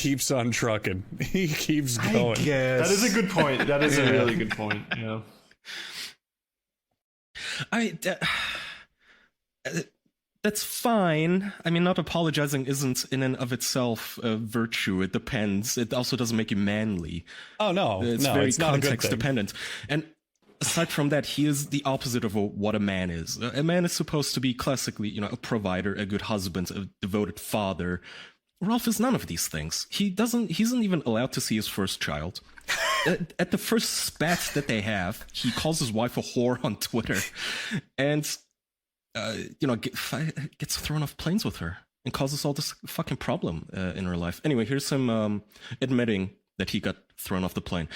keeps on trucking. He keeps going. I guess. That is a good point. That is a really good point. Yeah. That's fine. I mean, not apologizing isn't in and of itself a virtue. It depends. It also doesn't make you manly. Oh, no. It's no, very it's not context a good thing. dependent. And aside from that, he is the opposite of what a man is. A man is supposed to be classically, a provider, a good husband, a devoted father. Ralph is none of these things. He isn't even allowed to see his first child. At the first spat that they have, he calls his wife a whore on Twitter. And gets thrown off planes with her and causes all this fucking problem in her life. Anyway, here's him admitting that he got thrown off the plane.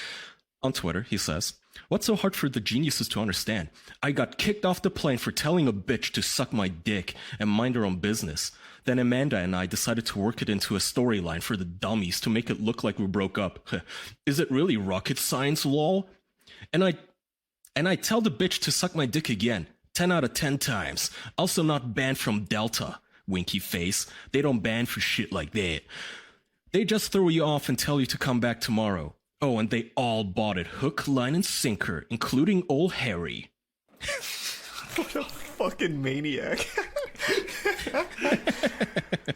On Twitter, he says, "What's so hard for the geniuses to understand? I got kicked off the plane for telling a bitch to suck my dick and mind her own business. Then Amanda and I decided to work it into a storyline for the dummies to make it look like we broke up. Is it really rocket science, lol? And I tell the bitch to suck my dick again. 10 out of 10 times. Also not banned from Delta, winky face. They don't ban for shit like that. They just throw you off and tell you to come back tomorrow. Oh, and they all bought it hook, line, and sinker, including old Harry." What a fucking maniac.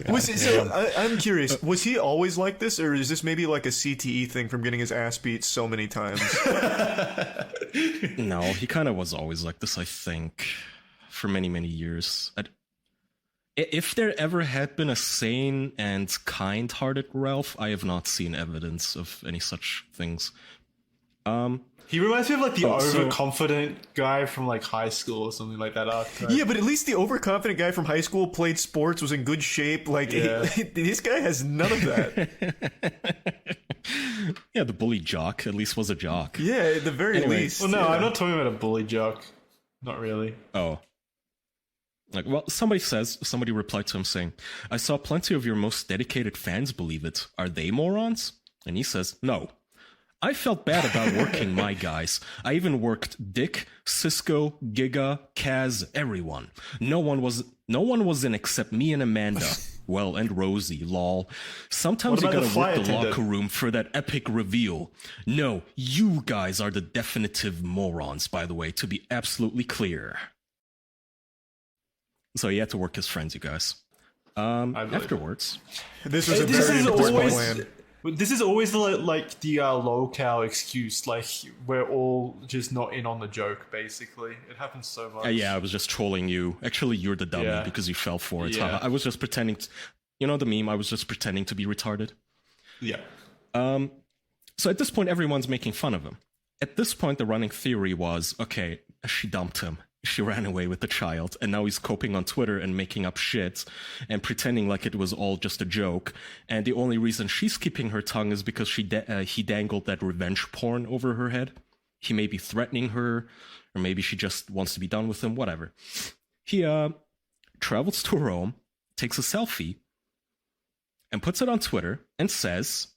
I'm curious, was he always like this, or is this maybe like a CTE thing from getting his ass beat so many times? No, he kind of was always like this, I think, for many, many years. If there ever had been a sane and kind-hearted Ralph, I have not seen evidence of any such things. He reminds me of like the overconfident guy from like high school or something like that archetype. Yeah, but at least the overconfident guy from high school played sports, was in good shape. Like, this guy has none of that. Yeah, the bully jock at least was a jock. Yeah, at the very least. Well, no, I'm not talking about a bully jock. Not really. Oh. Somebody replied to him saying, "I saw plenty of your most dedicated fans believe it. Are they morons?" And he says, "No. I felt bad about working my guys. I even worked Dick, Cisco, Giga, Kaz, everyone. No one was in except me and Amanda. Well, and Rosie, lol. Sometimes you gotta work the locker room for that epic reveal. No, you guys are the definitive morons, by the way, to be absolutely clear." So he had to work his friends, you guys. Afterwards, This was a very important plan. This is always the locale excuse, like we're all just not in on the joke. Basically, it happens so much. Yeah, I was just trolling you. Actually, you're the dummy because you fell for it. Yeah. I was just pretending. You know the meme? I was just pretending to be retarded. Yeah. So at this point, everyone's making fun of him. At this point, the running theory was, okay, she dumped him. She ran away with the child, and now he's coping on Twitter and making up shit and pretending like it was all just a joke. And the only reason she's keeping her tongue is because he dangled that revenge porn over her head. He may be threatening her, or maybe she just wants to be done with him, whatever. He travels to Rome, takes a selfie, and puts it on Twitter and says,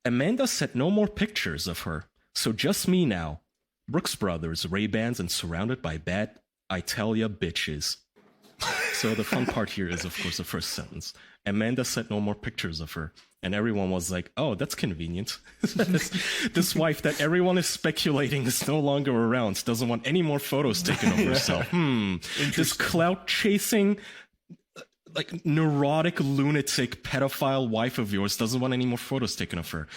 "Amanda sent no more pictures of her, so just me now. Brooks Brothers, Ray-Bans, and surrounded by bad Italia bitches." So the fun part here is, of course, the first sentence. Amanda sent no more pictures of her. And everyone was like, oh, that's convenient. This wife that everyone is speculating is no longer around, doesn't want any more photos taken of herself. This clout-chasing, like, neurotic, lunatic, pedophile wife of yours doesn't want any more photos taken of her.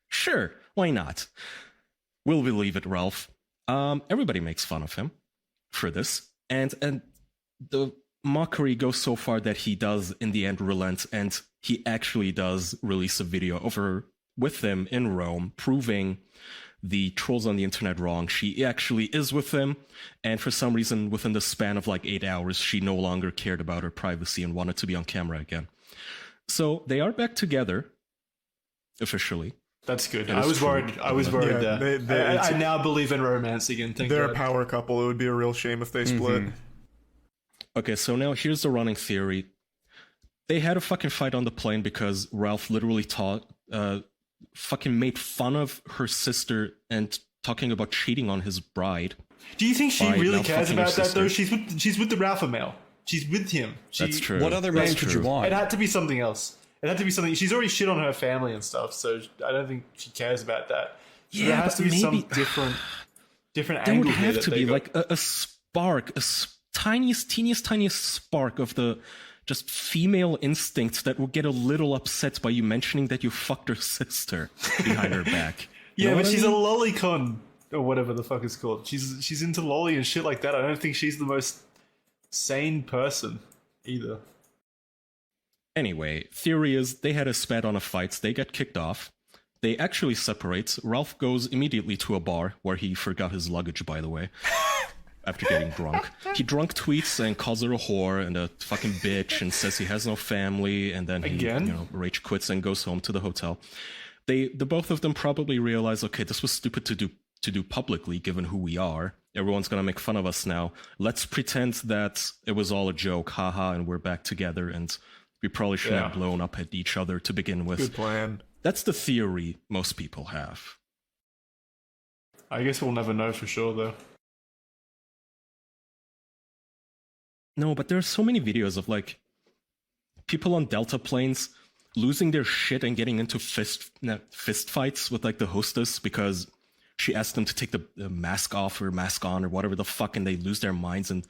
Sure, why not? We'll believe it, Ralph. Everybody makes fun of him for this, and the mockery goes so far that he does in the end relent, and he actually does release a video of her with him in Rome, proving the trolls on the internet wrong. She actually is with him, and for some reason, within the span of like 8 hours, she no longer cared about her privacy and wanted to be on camera again. So they are back together, officially. That's good. I was worried there. I now believe in romance again. They're a power couple. It would be a real shame if they split. Okay, so now here's the running theory. They had a fucking fight on the plane because Ralph literally fucking made fun of her sister and talking about cheating on his bride. Do you think she really cares about that though? She's with the Ralpha male. She's with him. That's true. What other man could you want? It had to be something else. It had to be something. She's already shit on her family and stuff, so I don't think she cares about that. So there has to be some different There angle would here have to be like a spark, teeniest spark of the just female instinct that would get a little upset by you mentioning that you fucked her sister behind her back. You Yeah, know but what I she's mean? a lolicon or whatever the fuck it's called. She's into lolly and shit like that. I don't think she's the most sane person either. Anyway, theory is they had a spat on a fight, they get kicked off. They actually separate. Ralph goes immediately to a bar where he forgot his luggage, by the way, after getting drunk. He drunk tweets and calls her a whore and a fucking bitch and says he has no family, and then he, Again? rage quits and goes home to the hotel. The both of them probably realize, okay, this was stupid to do publicly, given who we are. Everyone's gonna make fun of us now. Let's pretend that it was all a joke, haha, and we're back together, and we probably shouldn't have blown up at each other to begin with. Good plan. That's the theory most people have. I guess we'll never know for sure, though. No, but there are so many videos of like people on Delta planes losing their shit and getting into fist fights with like the hostess because she asked them to take the mask off or mask on or whatever the fuck, and they lose their minds and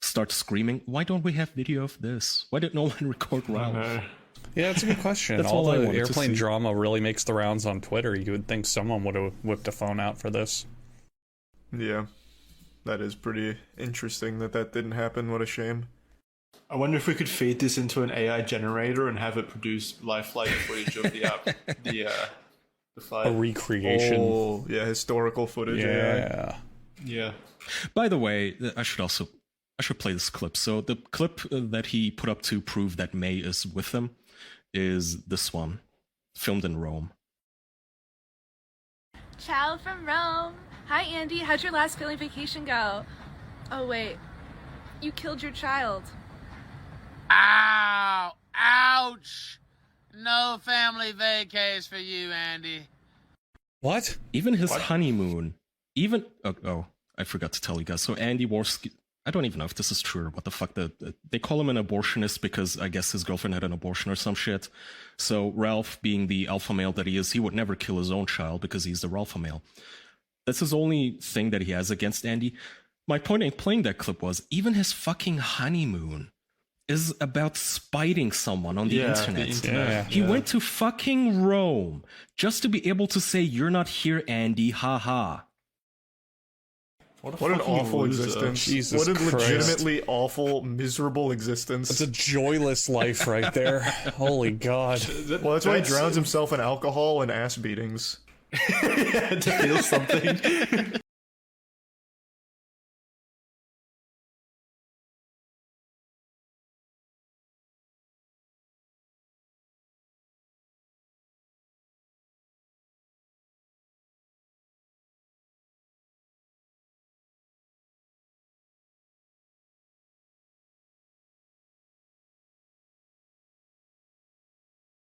start screaming. Why don't we have video of this? Why did no one record Ralph? No. Yeah, that's a good question. That's all all I the wanted to airplane see. drama really makes the rounds on Twitter. You would think someone would have whipped a phone out for this. Yeah. That is pretty interesting that didn't happen. What a shame. I wonder if we could feed this into an AI generator and have it produce lifelike footage of the fight. A recreation. Oh, yeah, historical footage. AI. Yeah. Yeah. By the way, I should play this clip. So the clip that he put up to prove that May is with them is this one, filmed in Rome. Ciao from Rome. Hi, Andy. How'd your last family vacation go? Oh, wait. You killed your child. Ow! Ouch! No family vacays for you, Andy. What? Even his honeymoon, I forgot to tell you guys. So Andy Worski, I don't even know if this is true or what the fuck. They call him an abortionist because I guess his girlfriend had an abortion or some shit. So Ralph, being the alpha male that he is, he would never kill his own child because he's the alpha male. That's his only thing that he has against Andy. My point in playing that clip was, even his fucking honeymoon is about spiting someone on the internet. Yeah. He went to fucking Rome just to be able to say, "You're not here, Andy, haha." What an awful existence. Jesus what a Christ. legitimately awful, miserable existence. It's a joyless life right there. Holy God. Well, that's why he drowns himself in alcohol and ass beatings. To feel something.